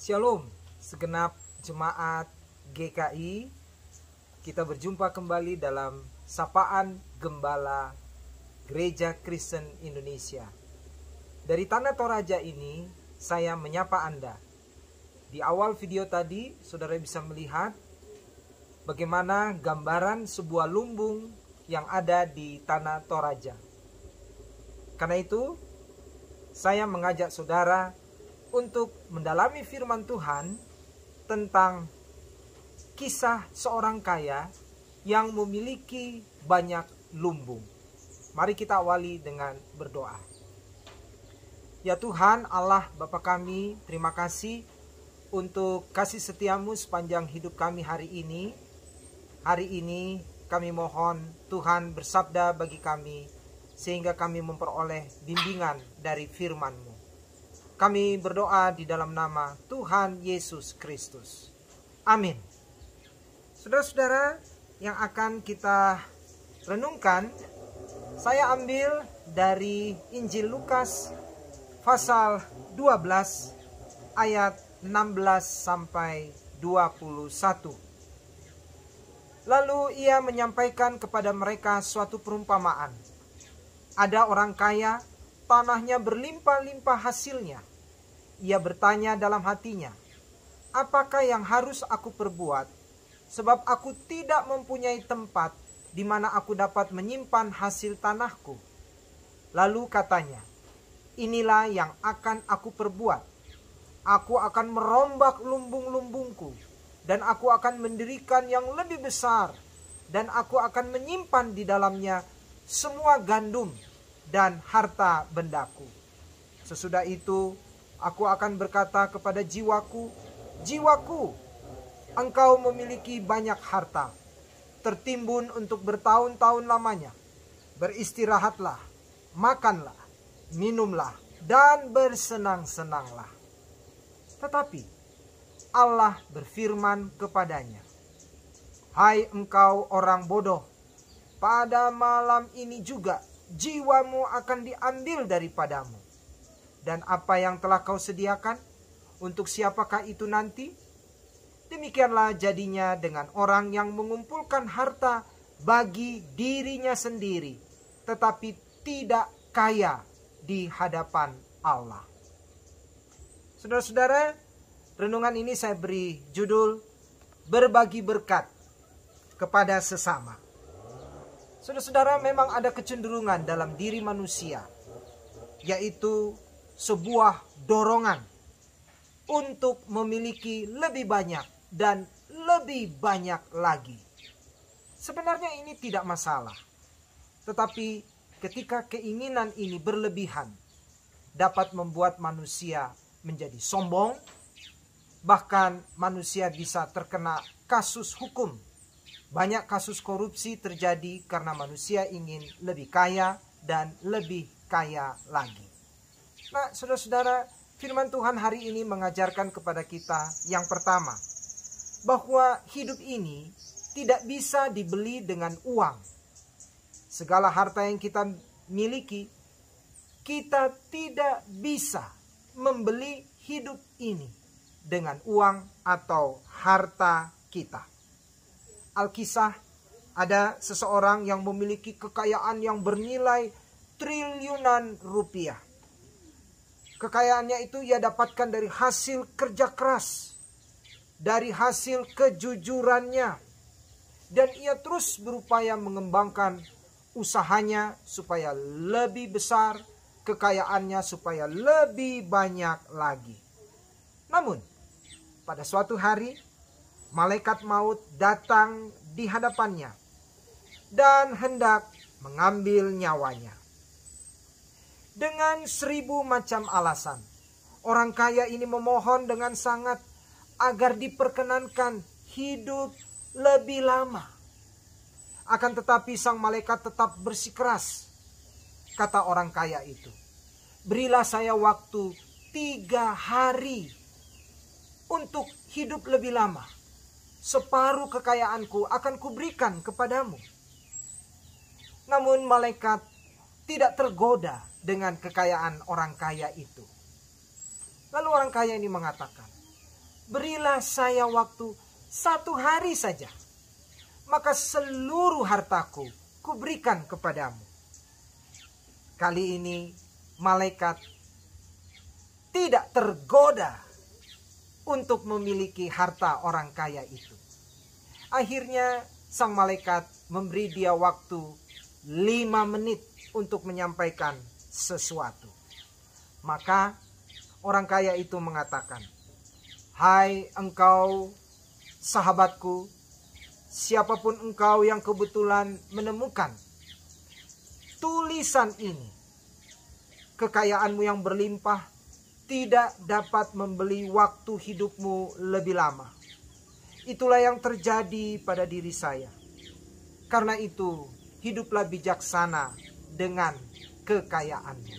Shalom, segenap jemaat GKI. Kita berjumpa kembali dalam Sapaan Gembala Gereja Kristen Indonesia. Dari Tanah Toraja ini, saya menyapa Anda. Di awal video tadi, saudara bisa melihat bagaimana gambaran sebuah lumbung yang ada di Tanah Toraja. Karena itu, saya mengajak saudara untuk mendalami firman Tuhan tentang kisah seorang kaya yang memiliki banyak lumbung. Mari kita awali dengan berdoa. Ya Tuhan Allah Bapa kami, terima kasih untuk kasih setiamu sepanjang hidup kami hari ini. Hari ini kami mohon Tuhan bersabda bagi kami sehingga kami memperoleh bimbingan dari firman-Mu. Kami berdoa di dalam nama Tuhan Yesus Kristus. Amin. Saudara-saudara yang akan kita renungkan, saya ambil dari Injil Lukas pasal 12 ayat 16 sampai 21. Lalu ia menyampaikan kepada mereka suatu perumpamaan. Ada orang kaya, tanahnya berlimpah-limpah hasilnya. Ia bertanya dalam hatinya, apakah yang harus aku perbuat? Sebab aku tidak mempunyai tempat di mana aku dapat menyimpan hasil tanahku. Lalu katanya, inilah yang akan aku perbuat. Aku akan merombak lumbung-lumbungku, dan aku akan mendirikan yang lebih besar, dan aku akan menyimpan di dalamnya semua gandum dan harta bendaku. Sesudah itu, aku akan berkata kepada jiwaku, jiwaku, engkau memiliki banyak harta, tertimbun untuk bertahun-tahun lamanya. Beristirahatlah, makanlah, minumlah, dan bersenang-senanglah. Tetapi Allah berfirman kepadanya, hai engkau orang bodoh, pada malam ini juga jiwamu akan diambil daripadamu. Dan apa yang telah kau sediakan, untuk siapakah itu nanti? Demikianlah jadinya dengan orang yang mengumpulkan harta bagi dirinya sendiri, tetapi tidak kaya di hadapan Allah. Saudara-saudara, renungan ini saya beri judul berbagi berkat kepada sesama. Saudara-saudara, memang ada kecenderungan dalam diri manusia, yaitu sebuah dorongan untuk memiliki lebih banyak dan lebih banyak lagi. Sebenarnya ini tidak masalah. Tetapi ketika keinginan ini berlebihan, dapat membuat manusia menjadi sombong, bahkan manusia bisa terkena kasus hukum. Banyak kasus korupsi terjadi karena manusia ingin lebih kaya dan lebih kaya lagi. Nah, saudara-saudara, firman Tuhan hari ini mengajarkan kepada kita yang pertama, bahwa hidup ini tidak bisa dibeli dengan uang. Segala harta yang kita miliki, kita tidak bisa membeli hidup ini dengan uang atau harta kita. Alkisah, ada seseorang yang memiliki kekayaan yang bernilai triliunan rupiah. Kekayaannya itu ia dapatkan dari hasil kerja keras, dari hasil kejujurannya. Dan ia terus berupaya mengembangkan usahanya supaya lebih besar, kekayaannya supaya lebih banyak lagi. Namun, pada suatu hari, malaikat maut datang di hadapannya dan hendak mengambil nyawanya. Dengan 1000 macam alasan, orang kaya ini memohon dengan sangat agar diperkenankan hidup lebih lama. Akan tetapi sang malaikat tetap bersikeras. Kata orang kaya itu, berilah saya waktu 3 hari untuk hidup lebih lama. Separuh kekayaanku akan kuberikan kepadamu. Namun malaikat tidak tergoda dengan kekayaan orang kaya itu. Lalu orang kaya ini mengatakan, berilah saya waktu 1 hari saja, maka seluruh hartaku kuberikan kepadamu. Kali ini malaikat tidak tergoda untuk memiliki harta orang kaya itu. Akhirnya sang malaikat memberi dia waktu 5 menit untuk menyampaikan sesuatu. Maka orang kaya itu mengatakan, "Hai engkau sahabatku, siapapun engkau yang kebetulan menemukan tulisan ini, kekayaanmu yang berlimpah tidak dapat membeli waktu hidupmu lebih lama. Itulah yang terjadi pada diri saya. Karena itu, hiduplah bijaksana dengan kekayaanmu."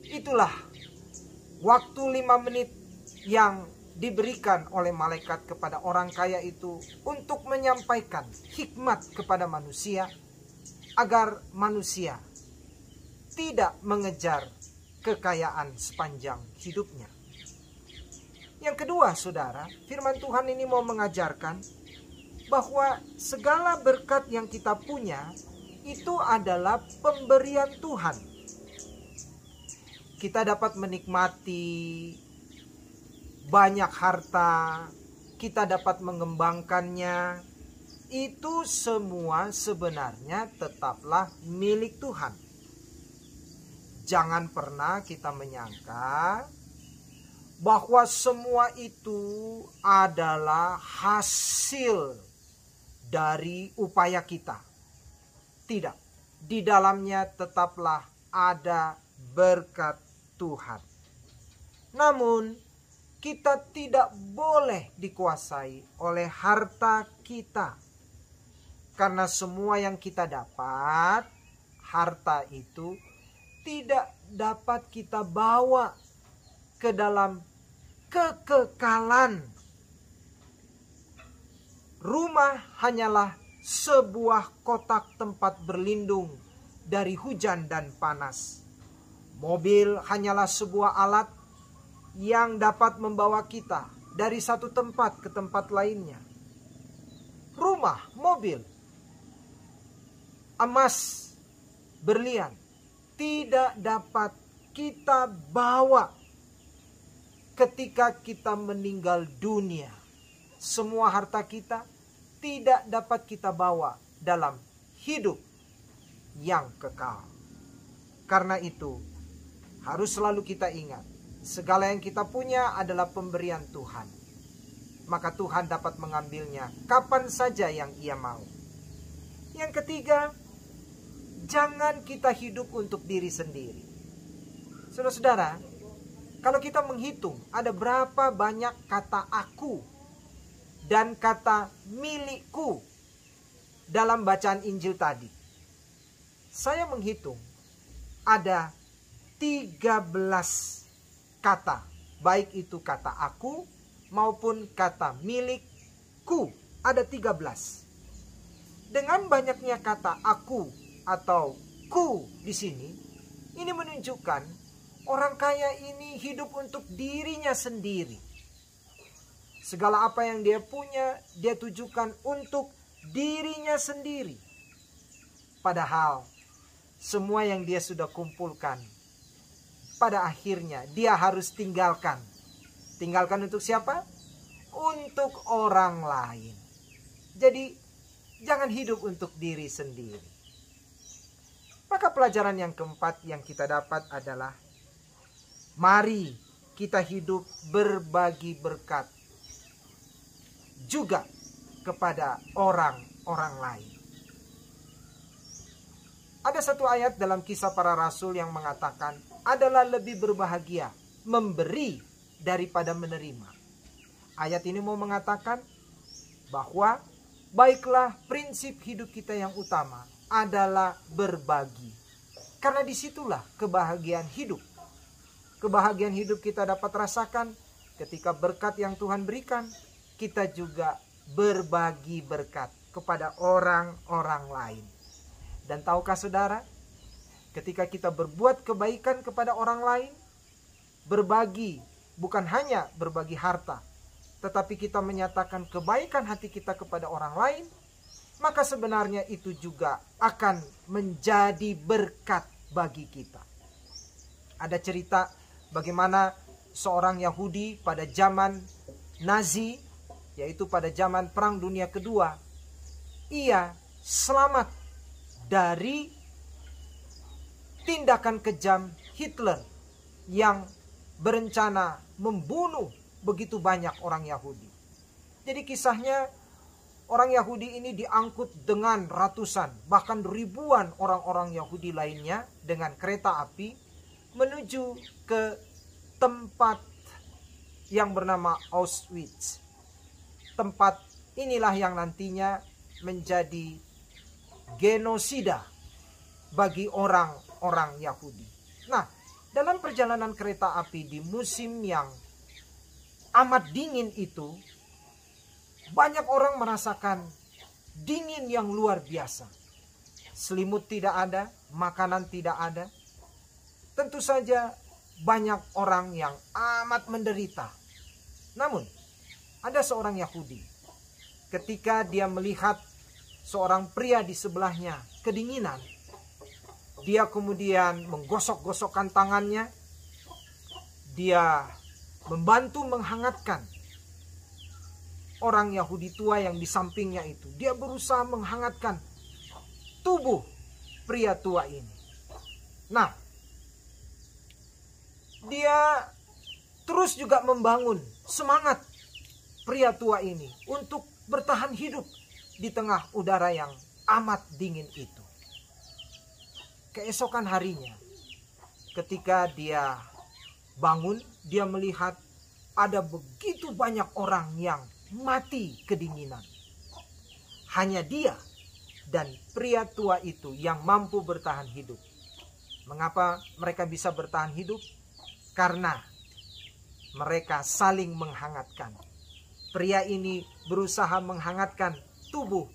Itulah waktu 5 menit yang diberikan oleh malaikat kepada orang kaya itu untuk menyampaikan hikmat kepada manusia, agar manusia tidak mengejar kekayaan sepanjang hidupnya. Yang kedua, saudara, firman Tuhan ini mau mengajarkan bahwa segala berkat yang kita punya itu adalah pemberian Tuhan. Kita dapat menikmati banyak harta, kita dapat mengembangkannya. Itu semua sebenarnya tetaplah milik Tuhan. Jangan pernah kita menyangka bahwa semua itu adalah hasil dari upaya kita. Tidak, di dalamnya tetaplah ada berkat Tuhan. Namun, kita tidak boleh dikuasai oleh harta kita. Karena semua yang kita dapat, harta itu tidak dapat kita bawa ke dalam kekekalan. Rumah hanyalah sebuah kotak tempat berlindung dari hujan dan panas. Mobil hanyalah sebuah alat yang dapat membawa kita dari satu tempat ke tempat lainnya. Rumah, mobil, emas, berlian tidak dapat kita bawa ketika kita meninggal dunia. Semua harta kita tidak dapat kita bawa dalam hidup yang kekal. Karena itu, harus selalu kita ingat, segala yang kita punya adalah pemberian Tuhan. Maka Tuhan dapat mengambilnya kapan saja yang Ia mau. Yang ketiga, jangan kita hidup untuk diri sendiri. Saudara-saudara, kalau kita menghitung ada berapa banyak kata aku dan kata milikku dalam bacaan Injil tadi. Saya menghitung ada 13 kata, baik itu kata aku maupun kata milikku, ada 13. Dengan banyaknya kata aku atau ku di sini, ini menunjukkan orang kaya ini hidup untuk dirinya sendiri. Segala apa yang dia punya, dia tujukan untuk dirinya sendiri. Padahal semua yang dia sudah kumpulkan, pada akhirnya dia harus tinggalkan. Tinggalkan untuk siapa? Untuk orang lain. Jadi jangan hidup untuk diri sendiri. Maka pelajaran yang keempat yang kita dapat adalah, mari kita hidup berbagi berkat juga kepada orang-orang lain. Ada satu ayat dalam Kisah Para Rasul yang mengatakan, adalah lebih berbahagia memberi daripada menerima. Ayat ini mau mengatakan bahwa baiklah prinsip hidup kita yang utama adalah berbagi. Karena disitulah kebahagiaan hidup. Kebahagiaan hidup kita dapat rasakan ketika berkat yang Tuhan berikan, kita juga berbagi berkat kepada orang-orang lain. Dan tahukah saudara, ketika kita berbuat kebaikan kepada orang lain, berbagi bukan hanya berbagi harta, tetapi kita menyatakan kebaikan hati kita kepada orang lain, maka sebenarnya itu juga akan menjadi berkat bagi kita. Ada cerita bagaimana seorang Yahudi pada zaman Nazi, yaitu pada zaman Perang Dunia Kedua, ia selamat dari tindakan kejam Hitler yang berencana membunuh begitu banyak orang Yahudi. Jadi kisahnya, orang Yahudi ini diangkut dengan ratusan, bahkan ribuan orang-orang Yahudi lainnya dengan kereta api menuju ke tempat yang bernama Auschwitz. Tempat inilah yang nantinya menjadi genosida bagi orang-orang Yahudi. Nah, dalam perjalanan kereta api di musim yang amat dingin itu, banyak orang merasakan dingin yang luar biasa. Selimut tidak ada, makanan tidak ada. Tentu saja banyak orang yang amat menderita. Namun, ada seorang Yahudi, ketika dia melihat seorang pria di sebelahnya kedinginan, dia kemudian menggosok-gosokkan tangannya. Dia membantu menghangatkan orang Yahudi tua yang di sampingnya itu. Dia berusaha menghangatkan tubuh pria tua ini. Nah, dia terus juga membangun semangat pria tua ini untuk bertahan hidup di tengah udara yang amat dingin itu. Keesokan harinya, ketika dia bangun, dia melihat ada begitu banyak orang yang mati kedinginan. Hanya dia dan pria tua itu yang mampu bertahan hidup. Mengapa mereka bisa bertahan hidup? Karena mereka saling menghangatkan. Pria ini berusaha menghangatkan tubuh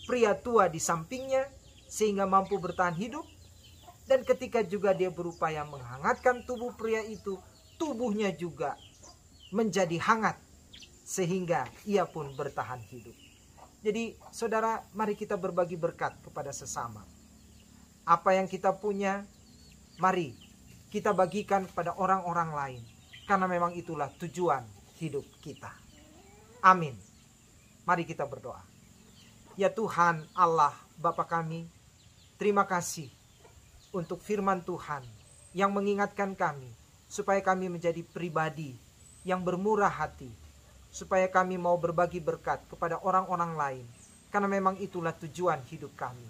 pria tua di sampingnya sehingga mampu bertahan hidup. Dan ketika juga dia berupaya menghangatkan tubuh pria itu, tubuhnya juga menjadi hangat sehingga ia pun bertahan hidup. Jadi saudara, mari kita berbagi berkat kepada sesama. Apa yang kita punya, mari kita bagikan kepada orang-orang lain. Karena memang itulah tujuan hidup kita. Amin. Mari kita berdoa. Ya Tuhan Allah Bapa kami, terima kasih untuk firman Tuhan yang mengingatkan kami supaya kami menjadi pribadi yang bermurah hati, supaya kami mau berbagi berkat kepada orang-orang lain, karena memang itulah tujuan hidup kami.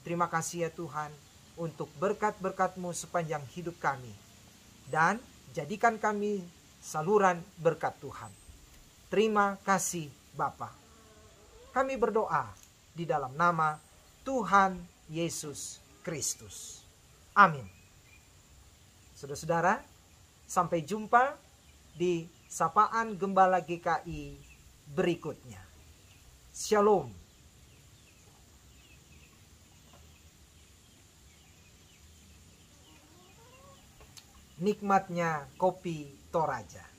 Terima kasih ya Tuhan untuk berkat-berkat-Mu sepanjang hidup kami, dan jadikan kami saluran berkat Tuhan. Terima kasih Bapa. Kami berdoa di dalam nama Tuhan Yesus Kristus. Amin. Saudara-saudara, sampai jumpa di Sapaan Gembala GKI berikutnya. Shalom. Nikmatnya kopi Toraja.